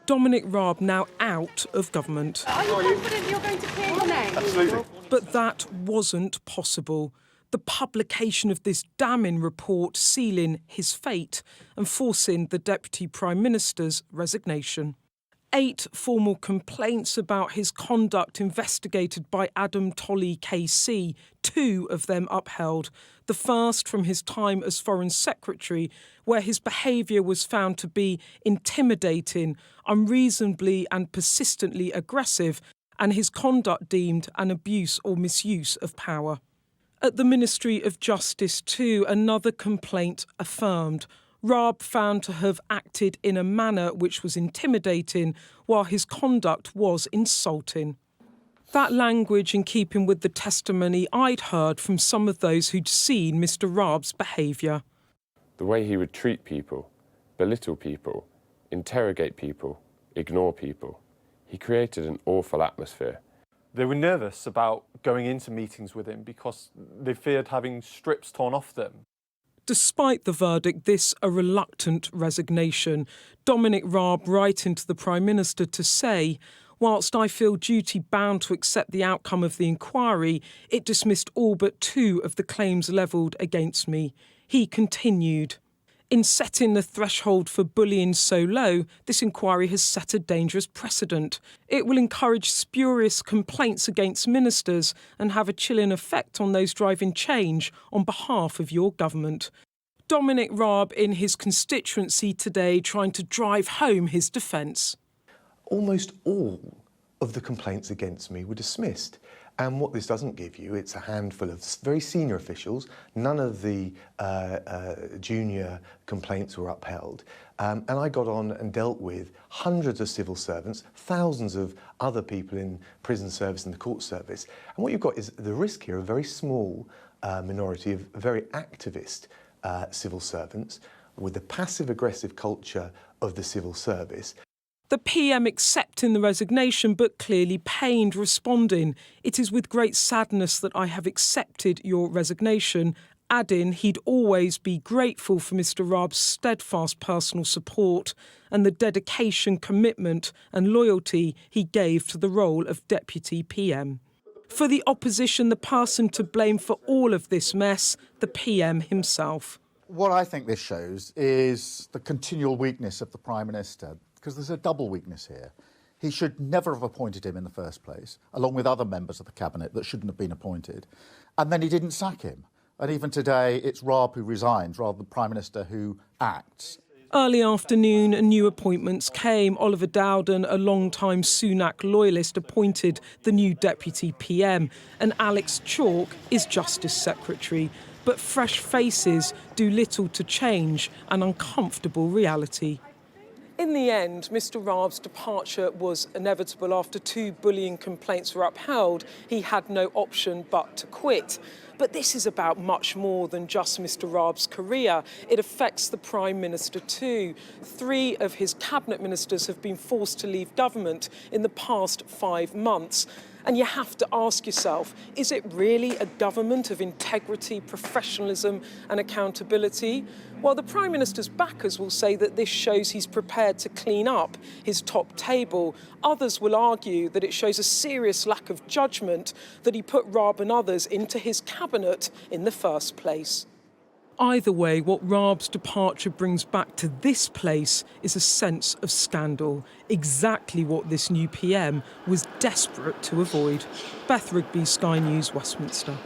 Dominic Raab now out of government. Are you confident you're going to clear your name? Absolutely. But that wasn't possible. The publication of this damning report sealing his fate and forcing the Deputy Prime Minister's resignation. 8 formal complaints about his conduct investigated by Adam Tolley KC, 2 of them upheld. The first from his time as Foreign Secretary, where his behaviour was found to be intimidating, unreasonably and persistently aggressive, and his conduct deemed an abuse or misuse of power. At the Ministry of Justice too, another complaint affirmed. Raab found to have acted in a manner which was intimidating, while his conduct was insulting. That language in keeping with the testimony I'd heard from some of those who'd seen Mr Raab's behaviour. The way he would treat people, belittle people, interrogate people, ignore people. He created an awful atmosphere. They were nervous about going into meetings with him because they feared having strips torn off them. Despite the verdict, this a reluctant resignation. Dominic Raab writing to the Prime Minister to say, whilst I feel duty-bound to accept the outcome of the inquiry, it dismissed all but 2 of the claims levelled against me. He continued, in setting the threshold for bullying so low, this inquiry has set a dangerous precedent. It will encourage spurious complaints against ministers and have a chilling effect on those driving change on behalf of your government. Dominic Raab in his constituency today trying to drive home his defence. Almost all of the complaints against me were dismissed. And what this doesn't give you, it's a handful of very senior officials. None of the junior complaints were upheld. And I got on and dealt with hundreds of civil servants, thousands of other people in prison service and the court service. And what you've got is the risk here of a very small minority of very activist civil servants with the passive-aggressive culture of the civil service. The PM accepting the resignation, but clearly pained, responding, "It is with great sadness that I have accepted your resignation," adding he'd always be grateful for Mr Raab's steadfast personal support and the dedication, commitment and loyalty he gave to the role of Deputy PM. For the opposition, the person to blame for all of this mess, the PM himself. What I think this shows is the continual weakness of the Prime Minister, because there's a double weakness here. He should never have appointed him in the first place, along with other members of the Cabinet that shouldn't have been appointed. And then he didn't sack him. And even today, it's Raab who resigns rather than the Prime Minister who acts. Early afternoon, new appointments came. Oliver Dowden, a long-time Sunak loyalist, appointed the new Deputy PM, and Alex Chalk is Justice Secretary. But fresh faces do little to change an uncomfortable reality. In the end, Mr Raab's departure was inevitable. After 2 bullying complaints were upheld, he had no option but to quit. But this is about much more than just Mr Raab's career. It affects the Prime Minister too. 3 of his cabinet ministers have been forced to leave government in the past 5 months. And you have to ask yourself, is it really a government of integrity, professionalism and accountability? Well, the Prime Minister's backers will say that this shows he's prepared to clean up his top table. Others will argue that it shows a serious lack of judgment that he put Raab and others into his cabinet in the first place. Either way, what Raab's departure brings back to this place is a sense of scandal, exactly what this new PM was desperate to avoid. Beth, Rigby, Sky News, Westminster.